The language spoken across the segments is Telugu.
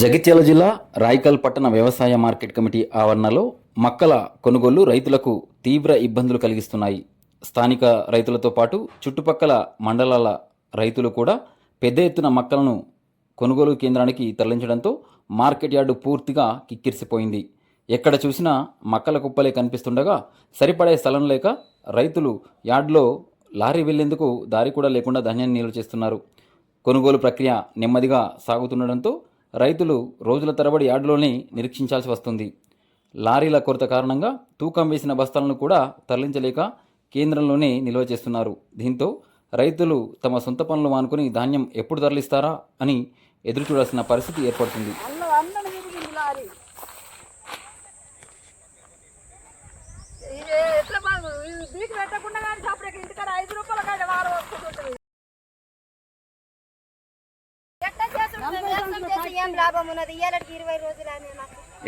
జగిత్యాల జిల్లా రాయికల్ పట్టణ వ్యవసాయ మార్కెట్ కమిటీ ఆవరణలో మక్కల కొనుగోళ్లు రైతులకు తీవ్ర ఇబ్బందులు కలిగిస్తున్నాయి. స్థానిక రైతులతో పాటు చుట్టుపక్కల మండలాల రైతులు కూడా పెద్ద ఎత్తున మక్కలను కొనుగోలు కేంద్రానికి తరలించడంతో మార్కెట్ యార్డు పూర్తిగా కిక్కిరిసిపోయింది. ఎక్కడ చూసినా మక్కల కుప్పలే కనిపిస్తుండగా సరిపడే స్థలం లేక రైతులు యార్డులో లారీ వెళ్లేందుకు దారి కూడా లేకుండా ధాన్యాన్ని నిల్వ చేస్తున్నారు. కొనుగోలు ప్రక్రియ నెమ్మదిగా సాగుతుండడంతో రైతులు రోజుల తరబడి యార్డులోనే నిరీక్షించాల్సి వస్తుంది. లారీల కొరత కారణంగా తూకం వేసిన బస్తాలను కూడా తరలించలేక కేంద్రంలోనే నిల్వ చేస్తున్నారు. దీంతో రైతులు తమ సొంత పనులు మానుకుని ధాన్యం ఎప్పుడు తరలిస్తారా అని ఎదురు చూడాల్సిన పరిస్థితి ఏర్పడుతుంది.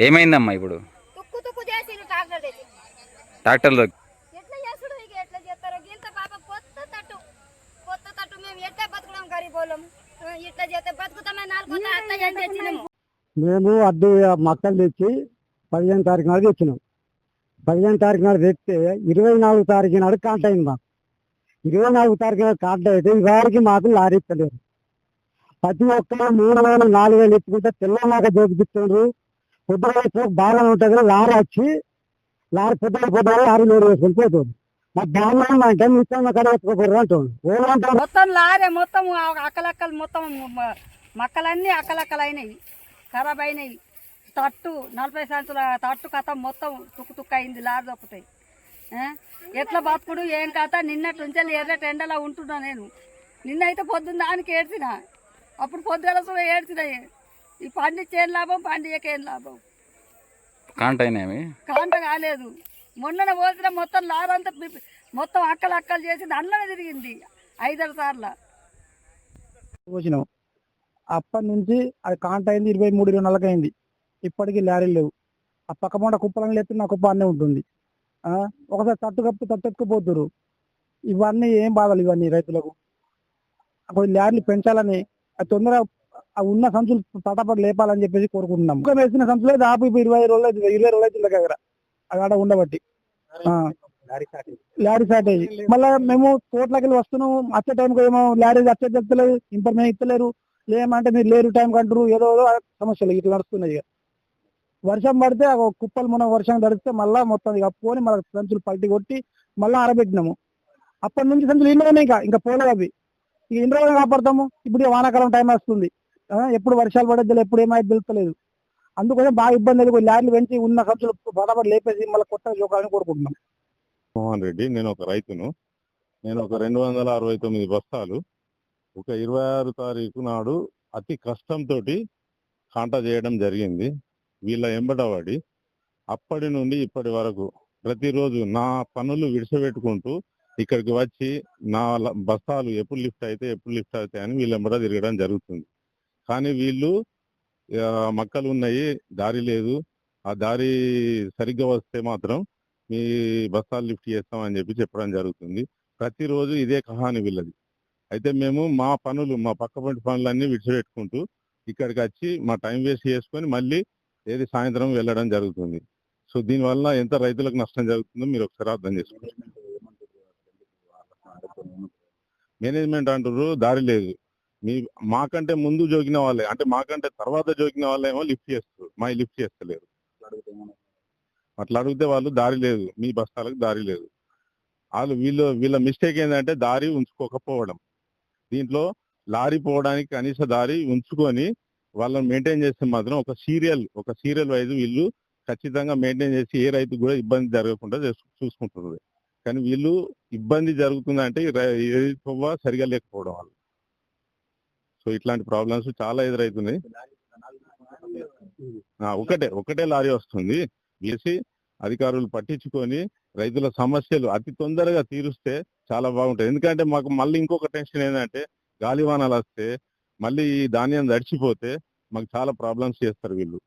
ఏమైందమ్మా ఇప్పుడు? ట్రాక్టర్లో మేము అడ్డు మక్కలు తెచ్చి 15 తారీఖు నాడు తెచ్చినాం. 15 తారీఖు నాడు తెస్తే 24 తారీఖు నాడు కాంట అయింది. మాకు 24 తారీఖు నాడు కాంట అయితే ఇవారికి మాకు లారీ ఇస్తలేరు. ప్రతి ఒక్కరు 3,000 4,000 ఎత్తుకుంటే తెల్లలాగా దోపిస్తున్నారు. పొద్దున బాగా ఉంటుంది, లారీ వచ్చి పొద్దున లారీ లోడ్ వేసుకొని పోతుంది. మాకు ధాన్యం అంటే మిగతా కడ ఎత్తుకోకూడదు అంటాడు. మొత్తం లారీ మొత్తం అక్కలక్కలు మొత్తం మక్కలన్నీ అక్కలక్కలు అయినాయి, ఖరాబ్ అయినాయి. తట్టు 40 సంవత్సరాల తట్టు కథ మొత్తం తుక్కు అయింది. లారీ దొక్కుతాయి. ఎట్లా బతుకుడు ఏం కథ? నిన్నటి నుంచి ఎర్రటి ఎండలా ఉంటున్నా నేను. నిన్నైతే పొద్దున్న దానికి ఏడ్చిన, అప్పుడు పొద్దుగల ఏడ్చినాయి. ఈ పండించేం లాభం, పండియకేం లాభం? కాంట కాలేదు. మొన్న పోసిన మొత్తం లారంతా మొత్తం అక్కలు చేసి దాంట్లోనే తిరిగింది 5 సార్లు పోసినాం. అప్పటి నుంచి అది కాంట అయింది 23-24 అయింది. ఇప్పటికీ లారీలు లేవు. ఆ పక్క పంట కుప్పలని లేకపోతే నా కుప్ప అన్నీ ఉంటుంది. ఒకసారి తట్టెక్కుపోతురు. ఇవన్నీ ఏం బాధలు ఇవన్నీ రైతులకు. కొన్ని లారీలు పెంచాలని, అది తొందరగా ఉన్న సంచులు పటాపట లేపాలని చెప్పేసి కోరుకుంటున్నాం. ఇంకా వేసిన సంచులే దాపు 20 రోజులు అవుతుంది దగ్గర అది ఆడ ఉండబట్టి లారీ షార్టేజ్. మళ్ళీ మేము కోట్లకి వెళ్ళి వస్తున్నాం. వచ్చే టైంకి ఏమో లారీ వచ్చే చెప్తలేదు, ఇన్ఫర్మేషన్ ఇస్తలేరు. లేమంటే మీరు లేరు టైం కంటారు. ఏదో సమస్యలు ఇట్లా నడుస్తున్నాయి. వర్షం పడితే కుప్పలు మన వర్షం తడిస్తే మళ్ళీ మొత్తం పోని మళ్ళీ సంచులు పల్టి కొట్టి మళ్ళీ ఆరబెట్టినాము. అప్పటి నుంచి సంచులు ఇంట్లోనే ఇంకా పోలేదు అవి. ఇక ఇంట్లోనే కాపాడతాము. ఇప్పుడు వానాకాలం టైం వస్తుంది. ఎప్పుడు వర్షాలు పడేది ఎప్పుడు ఏమైతే తెలుస్తలేదు. అందుకోసం బాగా ఇబ్బంది అది. లారీలు పెంచి ఉన్న సంచులు బరాబర్ లేపేసి మళ్ళీ కొత్తగా చూడాలని కోరుకుంటున్నాం. మోహన్ రెడ్డి, నేను ఒక రైతును. నేను ఒక 269 బస్తాలు ఒక 26 తారీఖు నాడు అతి కష్టంతో కాంట చేయడం జరిగింది. వీళ్ళ ఎంబడవాడి అప్పటి నుండి ఇప్పటి వరకు ప్రతిరోజు నా పనులు విడిచిపెట్టుకుంటూ ఇక్కడికి వచ్చి నా బస్తాలు ఎప్పుడు లిఫ్ట్ అవుతాయి అని వీళ్ళ ఎంబడ తిరగడం జరుగుతుంది. కానీ వీళ్ళు మక్కలు ఉన్నాయి, దారి లేదు, ఆ దారి సరిగ్గా వస్తే మాత్రం మీ బస్తాలు లిఫ్ట్ చేస్తామని చెప్పడం జరుగుతుంది. ప్రతిరోజు ఇదే కహాని వీళ్ళది. అయితే మేము మా పక్క పంటి పనులన్నీ విడిచిపెట్టుకుంటూ ఇక్కడికి వచ్చి మా టైం వేస్ట్ చేసుకొని మళ్ళీ సాయంత్రం వెళ్ళడం జరుగుతుంది. సో దీనివల్ల ఎంత రైతులకు నష్టం జరుగుతుందో మీరు ఒకసారి అర్థం చేసుకోండి. మేనేజ్మెంట్ అంటారు దారి లేదు. మాకంటే ముందు జోగిన వాళ్ళే, అంటే మాకంటే తర్వాత జోగిన వాళ్ళేమో లిఫ్ట్ చేస్తారు, లిఫ్ట్ చేస్తలేరు. అట్లా అడిగితే వాళ్ళు దారి లేదు, మీ బస్తాలకు దారి లేదు. వీళ్ళ మిస్టేక్ ఏంటంటే దారి ఉంచుకోకపోవడం. దీంట్లో లారీ పోవడానికి కనీస దారి ఉంచుకొని వాళ్ళని మెయింటైన్ చేస్తే మాత్రం ఒక సీరియల్ వైజ్ వీళ్ళు ఖచ్చితంగా మెయింటైన్ చేసి ఏ రైతు కూడా ఇబ్బంది జరగకుండా చూసుకుంటున్నారు. కానీ వీళ్ళు ఇబ్బంది జరుగుతుందంటే సరిగా లేకపోవడం వల్ల. సో ఇట్లాంటి ప్రాబ్లమ్స్ చాలా ఎదురవుతున్నాయి. ఒకటే లారీ వస్తుంది. వేసి అధికారులు పట్టించుకొని రైతుల సమస్యలు అతి తొందరగా తీరుస్తే చాలా బాగుంటుంది. ఎందుకంటే మాకు మళ్ళీ ఇంకొక టెన్షన్ ఏంటంటే గాలివానాలు వస్తే మళ్ళీ ఈ ధాన్యం తడిచిపోతే మాకు చాలా ప్రాబ్లమ్స్ చేస్తారు వీళ్ళు.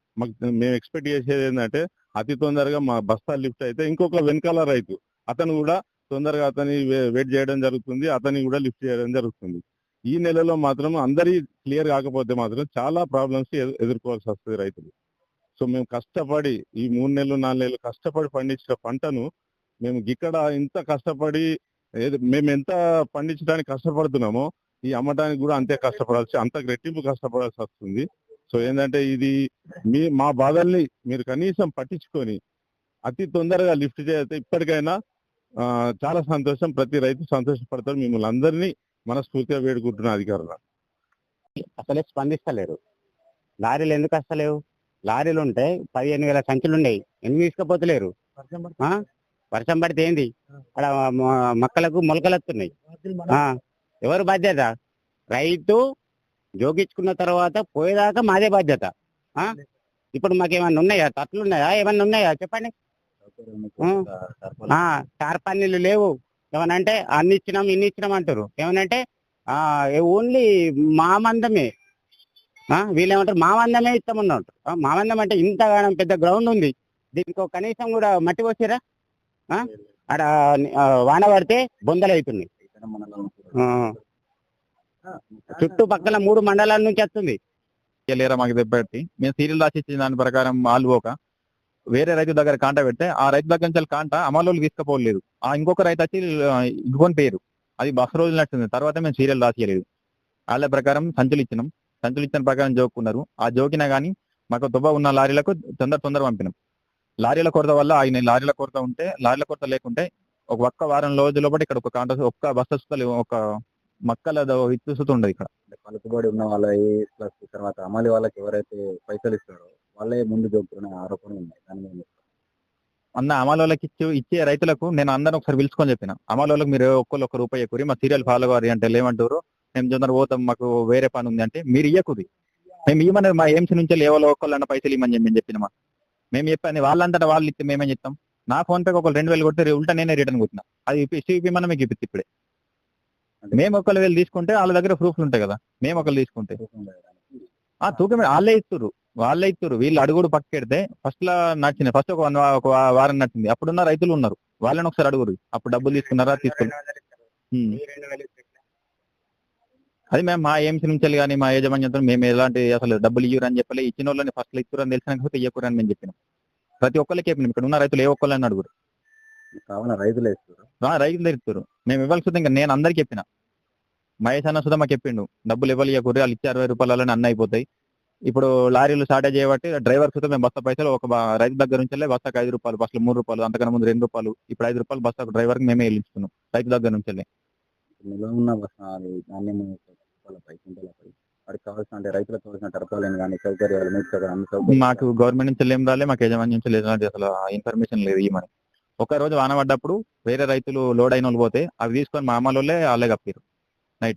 మేము ఎక్స్పెక్ట్ చేసేది ఏంటంటే అతి తొందరగా మా బస్తాలు లిఫ్ట్ అయితే ఇంకొక వెనకాల రైతు అతను కూడా తొందరగా అతని వెయిట్ చేయడం జరుగుతుంది, అతని కూడా లిఫ్ట్ చేయడం జరుగుతుంది. ఈ నెలలో మాత్రం అందరి క్లియర్ కాకపోతే మాత్రం చాలా ప్రాబ్లమ్స్ ఎదుర్కోవాల్సి వస్తుంది రైతులు. సో మేము కష్టపడి ఈ 3 నెలలు 4 నెలలు కష్టపడి పండించిన పంటను మేము ఇక్కడ ఇంత కష్టపడి మేము ఎంత పండించడానికి కష్టపడుతున్నామో ఈ అమ్మటానికి కూడా అంతే అంత రెట్టింపు కష్టపడాల్సి వస్తుంది. సో ఏంటంటే ఇది మా బాధల్ని మీరు కనీసం పట్టించుకొని అతి తొందరగా లిఫ్ట్ చేస్తే ఇప్పటికైనా చాలా సంతోషం. ప్రతి రైతు సంతోషపడతారు. మిమ్మల్ని అందరినీ మనస్ఫూర్తిగా వేడుకుంటున్న అధికారులు అసలే స్పందిస్తలేరు. లారీలు ఎందుకు వస్తలేవు? లారీలు ఉంటే 15,000 సంచులు ఉండేవి, ఎందుకు తీసుకుపోతలేరు? వర్షం పడితే ఏంది అక్కడ మొక్కలకు మొలకలు వస్తున్నాయి. ఎవరు బాధ్యత? రైతు జోగించుకున్న తర్వాత పోయేదాకా మాదే బాధ్యత. ఇప్పుడు మాకేమన్నా ఉన్నాయా? తట్లు ఉన్నాయా? ఏమన్నా ఉన్నాయా చెప్పండి. టార్పాలిన్లు లేవు. ఏమనంటే అన్ని ఇచ్చినాం ఇన్ని ఇచ్చినాం అంటారు. ఏమనంటే ఓన్లీ మా మందమే, వీళ్ళేమంటారు మా మందమే ఇస్తామన్నట్టు. మా మందం అంటే ఇంత పెద్ద గ్రౌండ్ ఉంది, దీనికి కనీసం కూడా మట్టి పోసిరా? ఆడ వాన పడితే బొందలు అవుతున్నాయి. చుట్టుపక్కల 3 మండలాల నుంచి వస్తుంది. లేరా మాకు దెబ్బట్టి మేము సీరియల్ రాసి ఇచ్చిన దాని ప్రకారం వాళ్ళు పోక వేరే రైతు దగ్గర కాంట పెడితే ఆ రైతు దగ్గర నుంచి కాంట అమలు తీసుకుపోలేదు. ఇంకొక రైతు వచ్చి ఇదిగోని పేరు అది బస్ రోజులు నచ్చింది. తర్వాత మేము సీరియల్ రాసియలేదు. వాళ్ళ ప్రకారం సంచులు ఇచ్చిన ప్రకారం జోకున్నారు. ఆ జోకినా కానీ మాకు దుబ్బ ఉన్న లారీలకు తొందర పంపినాం. లారీల కొరత వల్ల ఆయన లారీల కొరత లేకుంటే ఒక్క వారం రోజుల పాటు ఇక్కడ ఒక కాంట ఒక్క బస్సు ఒక మక్కల ఇచ్చుస్తూ ఉండదు. ఇక్కడ పలుకుబడి ఉన్న వాళ్ళ ప్లస్ తర్వాత అమలు వాళ్ళకి ఎవరైతే పైసలు ఇస్తారో వాళ్ళే ముందు జోకుతున్న ఆరోపణలు ఉన్నాయి. దాని మీద అన్న అమలు వాళ్ళకి ఇచ్చే రైతులకు నేను అందరిని ఒకసారి పిలుచుకొని చెప్పిన, అమలు వాళ్ళకి మీరు ఒక్క రూపాయి ఎక్కువ మా సీరియల్ ఫాలో గారి అంటే ఏమంటారు, మేము తొందర పోతాం మాకు వేరే పని ఉంది అంటే మీరు ఇయ్యకుది, మేము ఇవ్వమని మా ఏమ్స్ నుంచి లేవలో ఒక్కళ్ళన్న పైసలు ఇవ్వమని మేము చెప్పినామా. మేము చెప్పాను వాళ్ళంతటా వాళ్ళు ఇస్తే మేమేం చెప్తాం. నా ఫోన్ పేకి ఒక 2,000 కొడితే ఉల్టా నేనే రిటర్న్ కొట్టినా. అది ఇప్పిమన్నా మీకు ఇప్పిస్తే ఇప్పుడే మేము ఒకళ్ళు వెళ్ళి తీసుకుంటే వాళ్ళ దగ్గర ప్రూఫ్లు ఉంటాయి కదా. మేము ఒకళ్ళు తీసుకుంటే తూకం వాళ్ళే ఇస్తురు. వీళ్ళు అడుగుడు పక్కెడితే ఫస్ట్ నచ్చింది. ఫస్ట్ ఒక వారం నచ్చింది. అప్పుడున్న రైతులు ఉన్నారు, వాళ్ళని ఒకసారి అడుగురు అప్పుడు డబ్బులు తీసుకున్నారా తీసుకున్నారు. అది మేము మా ఏమ్స్ నుంచి కానీ మా యాజమాన్యంతో మేము ఎలాంటి అసలు డబ్బులు ఇయ్యరని చెప్పలే. ఇచ్చిన వాళ్ళని ఫస్ట్ లో ఇస్తురని తెలిసినాకపోతే ఇయ్యకూరని మేము చెప్పినాం. ప్రతి ఒక్కరికి చెప్పినాం. ఇక్కడ ఉన్న రైతులు ఏ ఒక్కళ్ళని అడుగురు. రైతులే ఇస్తారు. మేము ఇవ్వాల్సి ఇంకా నేను అందరికి చెప్పిన. మహేష్ అన్న సుధా మాకు చెప్పిండు డబ్బులు ఇవ్వాలి ఇవ్వకూరి, వాళ్ళు ఇచ్చే 60 రూపాయలని అన్న అయిపోతాయి. ఇప్పుడు లారీలు షార్టేజ్ చేయబట్టి డ్రైవర్ సుధా మేము బస్తా పైసలు ఒక రైతు దగ్గర నుంచి బస్తాకు 5 రూపాయలు, బస్సులు 3 రూపాయలు, అంతకన్నా ముందు 2 రూపాయలు, ఇప్పుడు 5 రూపాయలు బస్తా డ్రైవర్కి మేమే వెళ్ళిస్తున్నాం రైతు దగ్గర నుంచి. ఉన్న ధాన్యం వాడికి కావాల్సిన అంటే రైతులకు కావాల్సిన టర్పాలిన్ కానీ సౌకర్యాలు మాకు గవర్నమెంట్ నుంచి ఏం రాలే, మాకు యజమాని నుంచి లేదు, అసలు ఇన్ఫర్మేషన్ లేదు. ఈ మన ఒక రోజు వాన పడ్డప్పుడు వేరే రైతులు లోడ్ అయిన వాళ్ళు పోతే అవి తీసుకొని మా అమ్మలోళ్ళే వాళ్ళే కప్పారు.